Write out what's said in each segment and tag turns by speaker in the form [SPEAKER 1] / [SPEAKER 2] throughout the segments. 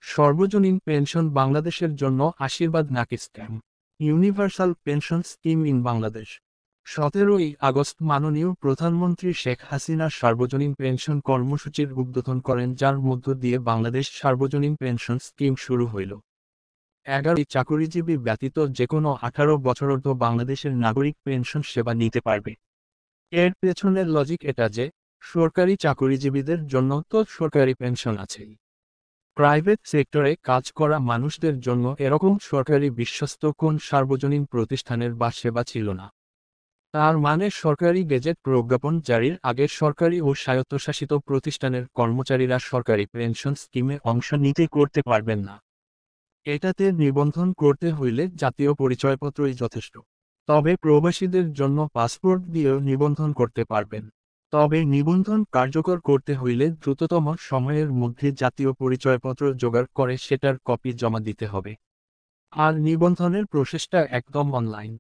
[SPEAKER 1] সর্বজনীন পেনশন বাংলাদেশের জন্য আশীর্বাদ নাকি scam? Universal pension scheme in Bangladesh. 17 August মাননীয় প্রধানমন্ত্রী শেখ হাসিনা সার্বজনীন পেনশন কর্মসূচির উদ্বোধন করেন, যার মধ্য দিয়ে বাংলাদেশ সার্বজনীন পেনশন স্কিম শুরু হইল। 11 চাকুরিজীবী ব্যতীত যেকোনো 18 বছরোর্ধ্ব বাংলাদেশের নাগরিক পেনশন সেবা নিতে পারবে। এর পেছনের লজিক এটা যে, সরকারি চাকুরিজীবীদের জন্য তো সরকারি পেনশন আছেই, প্রাইভেট সেক্টরে কাজ করা মানুষদের জন্য এরকম সরকারি বিশ্বস্ত কোন সার্বজনীন প্রতিষ্ঠানের বা সেবা ছিল না। তার মানে সরকারি গেজেট প্রজ্ঞাপন জারির আগে সরকারি ও স্বায়ত্তশাসিত প্রতিষ্ঠানের কর্মচারীরা সরকারি পেনশন স্কিমে অংশ নিতে করতে পারবেন না। এটাতে নিবন্ধন করতে হইলে জাতীয় পরিচয়পত্রই যথেষ্ট। তবে প্রবাসীদের জন্য পাসপোর্ট দিয়েও নিবন্ধন করতে পারবেন। তবে নিবন্ধন কার্যকর করতে হইলে দ্রুততম সময়ের মধ্যে জাতীয় পরিচয়পত্র জোগাড় করে সেটার কপি জমা দিতে হবে। আর নিবন্ধনের প্রসেসটা একদম অনলাইন।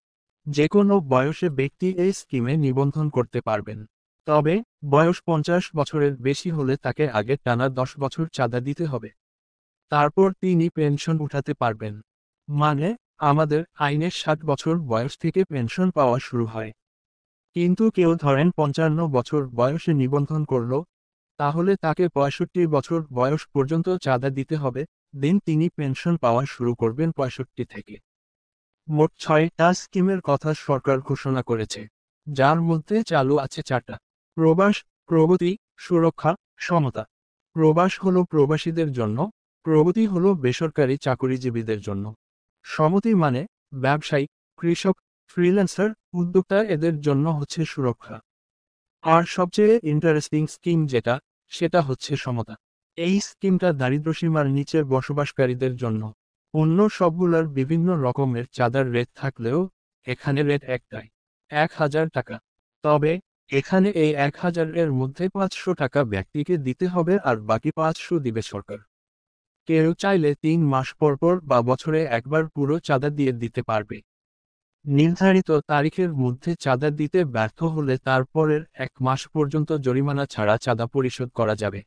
[SPEAKER 1] যে কোনো বয়সে ব্যক্তি এই স্কিমে নিবন্ধন করতে পারবেন। তবে বয়স 50 বছরের বেশি হলে তাকে আগে টানা 10 বছর চাঁদা দিতে হবে। তারপর তিনি পেনশন উঠাতে পারবেন। মানে, আমাদের আইনের 60 বছর বয়স থেকে পেনশন পাওয়া শুরু হয়। কিন্তু কেউ ধরেন 55 বছর বয়সে নিবন্ধন করল, তাহলে তাকে 65 বছর বয়স পর্যন্ত চাঁদা দিতে হবে, দেন তিনি পেনশন পাওয়া শুরু করবেন 65 থেকে। মোট 6টা স্কিমের কথা সরকার ঘোষণা করেছে, যার মধ্যে চালু আছে 4টা: প্রবাস, প্রগতি, সুরক্ষা, সমতা। প্রবাস হলো প্রবাসীদের জন্য, প্রগতি হলো বেসরকারি চাকুরিজীবীদের জন্য, সমতি মানে ব্যবসায়ী, কৃষক, ফ্রিল্যান্সার, উদ্যোক্তা এদের জন্য হচ্ছে সুরক্ষা। আর সবচেয়ে ইন্টারেস্টিং স্কিম যেটা, সেটা হচ্ছে সমতা। এই স্কিমটা দারিদ্র্যসীমার নিচের বসবাসকারীদের জন্য। অন্য সবগুলোর বিভিন্ন রকমের চাঁদার রেট থাকলেও এখানে রেট একটাই, 1000 টাকা। তবে এখানে এই 1000-এর মধ্যে 500 টাকা ব্যক্তিকে দিতে হবে আর বাকি 500 দিবে সরকার। কেউ চাইলে 3 মাস পর পর বা বছরে একবার পুরো চাঁদা দিয়ে দিতে পারবে। নির্ধারিত তারিখের মধ্যে চাঁদা দিতে ব্যর্থ হলে তারপরের 1 মাস পর্যন্ত জরিমানা ছাড়া চাঁদা পরিশোধ করা যাবে।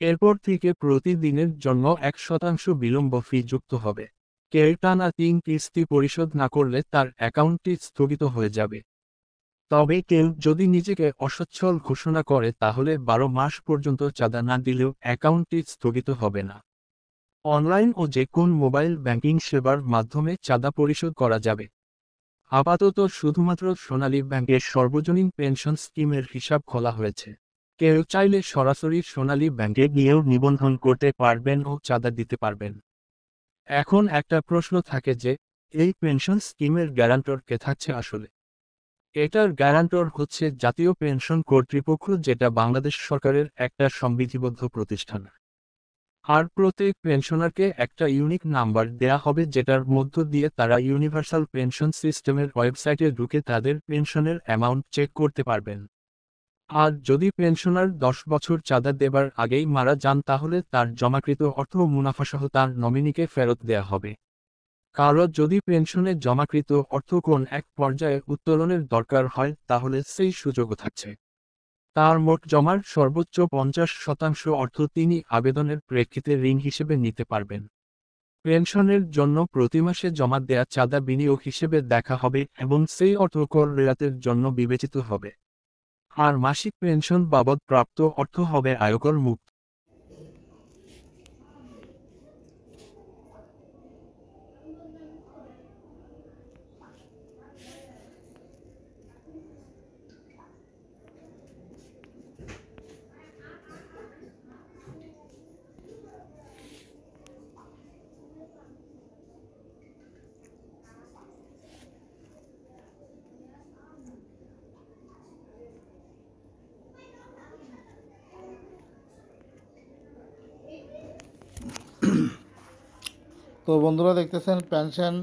[SPEAKER 1] এরপর থেকে প্রতিদিনের জন্য 1% বিলম্ব ফি যুক্ত হবে। কেউ টানা 3 কিস্তি পরিশোধ না করলে তার অ্যাকাউন্টটি স্থগিত হয়ে যাবে। তবে কেউ যদি নিজেকে অসচ্ছল ঘোষণা করে তাহলে 12 মাস পর্যন্ত চাঁদা না দিলেও অ্যাকাউন্টটি স্থগিত হবে না। অনলাইন ও যে কোন মোবাইল ব্যাংকিং সেবার মাধ্যমে চাঁদা পরিশোধ করা যাবে। আপাতত শুধুমাত্র সোনালী ব্যাংকের সর্বজনীন পেনশন স্কিমের হিসাব খোলা হয়েছে। কেউ চাইলে সরাসরি সোনালী ব্যাংকে গিয়েও নিবন্ধন করতে পারবেন ও চাঁদা দিতে পারবেন। এখন একটা প্রশ্ন থাকে যে, এই পেনশন স্কিমের গ্যারান্টর কে থাকছে আসলে? এটার গ্যারান্টর হচ্ছে জাতীয় পেনশন কর্তৃপক্ষ, যেটা বাংলাদেশ সরকারের একটা সংবিধিবদ্ধ প্রতিষ্ঠান। আর প্রত্যেক পেনশনারকে একটা ইউনিক নাম্বার দেয়া হবে, যেটার মধ্য দিয়ে তারা ইউনিভার্সাল পেনশন সিস্টেমের ওয়েবসাইটে ঢুকে তাদের পেনশনের অ্যামাউন্ট চেক করতে পারবেন। আর যদি পেনশনার 10 বছর চাঁদা দেবার আগেই মারা যান তাহলে তার জমাকৃত অর্থ মুনাফাসহ তার নমিনিকে ফেরত দেয়া হবে। কারো যদি পেনশনে জমাকৃত অর্থ কোন এক পর্যায়ে উত্তোলনের দরকার হয় তাহলে সেই সুযোগও থাকছে। তার মোট জমার সর্বোচ্চ 50% অর্থ তিনি আবেদনের প্রেক্ষিতে ঋণ হিসেবে নিতে পারবেন। পেনশনের জন্য প্রতি মাসে জমা দেয়া চাঁদা বিনিয়োগ হিসেবে দেখা হবে এবং সেই অর্থ কর রেয়াতের জন্য বিবেচিত হবে। আর মাসিক পেনশন বাবদ প্রাপ্ত অর্থ হবে আয়কর মুক্ত।
[SPEAKER 2] তো বন্ধুরা দেখতেছেন পেনশন,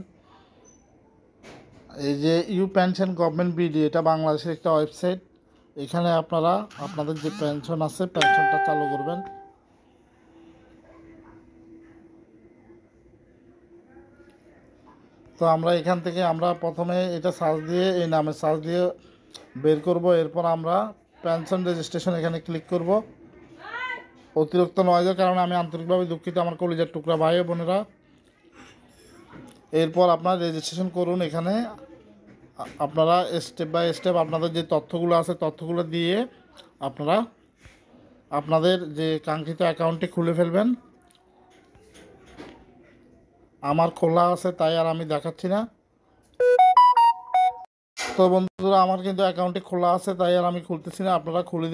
[SPEAKER 2] এই যে ইউ পেনশন গভর্নমেন্ট বিডি, এটা বাংলাদেশের একটা ওয়েবসাইট। এখানে আপনারা আপনাদের যে পেনশন আছে পেনশনটা চালু করবেন। তো আমরা এখান থেকে আমরা প্রথমে এটা সার্চ দিয়ে এই নামে সার্চ দিয়ে বের করব। এরপর আমরা পেনশন রেজিস্ট্রেশন এখানে ক্লিক করব। অতিরিক্ত নয়েজের কারণে আমি আন্তরিকভাবে দুঃখিত আমার কলিজার টুকরা ভাই ও বোনেরা। এরপর আপনারা রেজিস্ট্রেশন করুন। এখানে আপনারা স্টেপ বাই স্টেপ আপনাদের যে তথ্যগুলো আছে তথ্যগুলো দিয়ে আপনারা আপনাদের যে কাঙ্ক্ষিত অ্যাকাউন্টটি খুলে ফেলবেন। আমার খোলা আছে তাই আর আমি দেখাচ্ছি না। তো বন্ধুরা আমার কিন্তু অ্যাকাউন্টটি খোলা আছে তাই আর আমি খুলতেছি না, আপনারা খুলে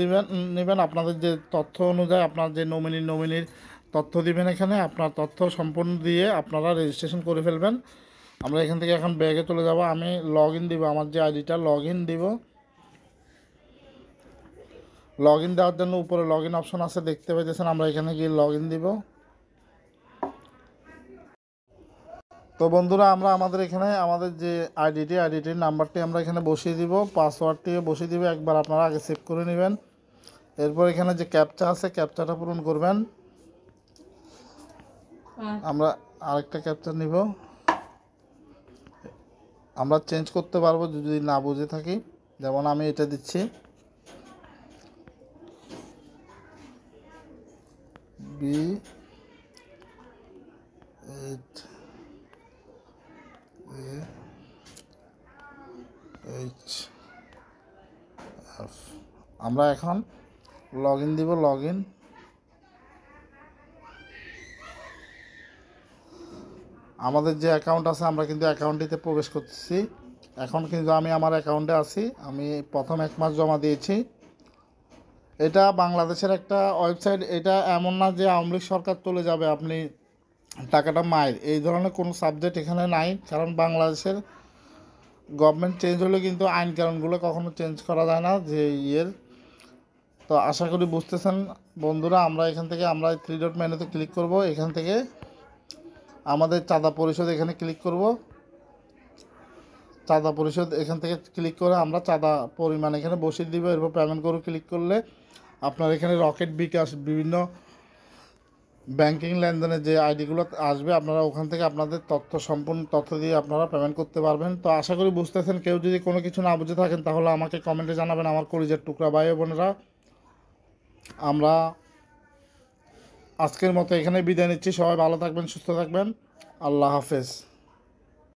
[SPEAKER 2] নেবেন আপনাদের যে তথ্য অনুযায়ী আপনার যে নমিনির তথ্য দিবেন। এখানে আপনার তথ্য সম্পূর্ণ দিয়ে আপনারা রেজিস্ট্রেশন করে ফেলবেন। আমরা এখান থেকে এখন ব্যাগে চলে যাব। আমি লগ ইন দিব, আমার যে আইডিটা লগ ইন দিব। লগ ইন দেওয়ার জন্য উপরে লগ ইন অপশন আছে দেখতে পাইতেছেন, আমরা এখানে গিয়ে লগ ইন দিব। তো বন্ধুরা আমরা আমাদের এখানে আমাদের যে আইডিটির নাম্বারটি আমরা এখানে বসিয়ে দিব, পাসওয়ার্ডটি বসিয়ে দিব। একবার আপনারা আগে সেভ করে নেবেন। এরপর এখানে যে ক্যাপচা আছে ক্যাপচাটা পূরণ করবেন। আমরা আরেকটা ক্যাপচা নিব, আমরা চেঞ্জ করতে পারবো যদি না বুঝে থাকি। যেমন আমি এটা দিচ্ছি B8H। আমরা এখন লগ ইন দিব, লগ ইন। আমাদের যে অ্যাকাউন্ট আছে আমরা কিন্তু অ্যাকাউন্টটিতে প্রবেশ করতেছি। এখন কিন্তু আমি আমার অ্যাকাউন্টে আছি, আমি প্রথম 1 মাস জমা দিয়েছি। এটা বাংলাদেশের একটা ওয়েবসাইট, এটা এমন না যে আওয়ামী লীগ সরকার চলে যাবে আপনি টাকাটা মায়ের, এই ধরনের কোনো সাবজেক্ট এখানে নাই। কারণ বাংলাদেশের গভর্নমেন্ট চেঞ্জ হলে কিন্তু আইন কানুনগুলো কখনো চেঞ্জ করা যায় না যে তো আশা করি বুঝতেছেন বন্ধুরা। আমরা এখান থেকে আমরা 3 ডট মেনুতে ক্লিক করব, এখান থেকে আমাদের চাঁদা পরিশোধ এখানে ক্লিক করব। চাঁদা পরিশোধ এখান থেকে ক্লিক করে আমরা চাঁদা পরিমাণ এখানে বসিয়ে দিব। এরপর পেমেন্ট করে ক্লিক করলে আপনার এখানে রকেট, বিকাশ, বিভিন্ন ব্যাংকিং লেনদেনের যে আইডিগুলো আসবে আপনারা ওখান থেকে আপনাদের সম্পূর্ণ তথ্য দিয়ে আপনারা পেমেন্ট করতে পারবেন। তো আশা করি বুঝতেছেন। কেউ যদি কোনো কিছু না বুঝে থাকেন তাহলে আমাকে কমেন্টে জানাবেন আমার কলিজার টুকরা ভাই বোনেরা। আমরা আজকের মতো এখানে বিদায় নিচ্ছি। সবাই ভালো থাকবেন, সুস্থ থাকবেন। আল্লাহ হাফেজ।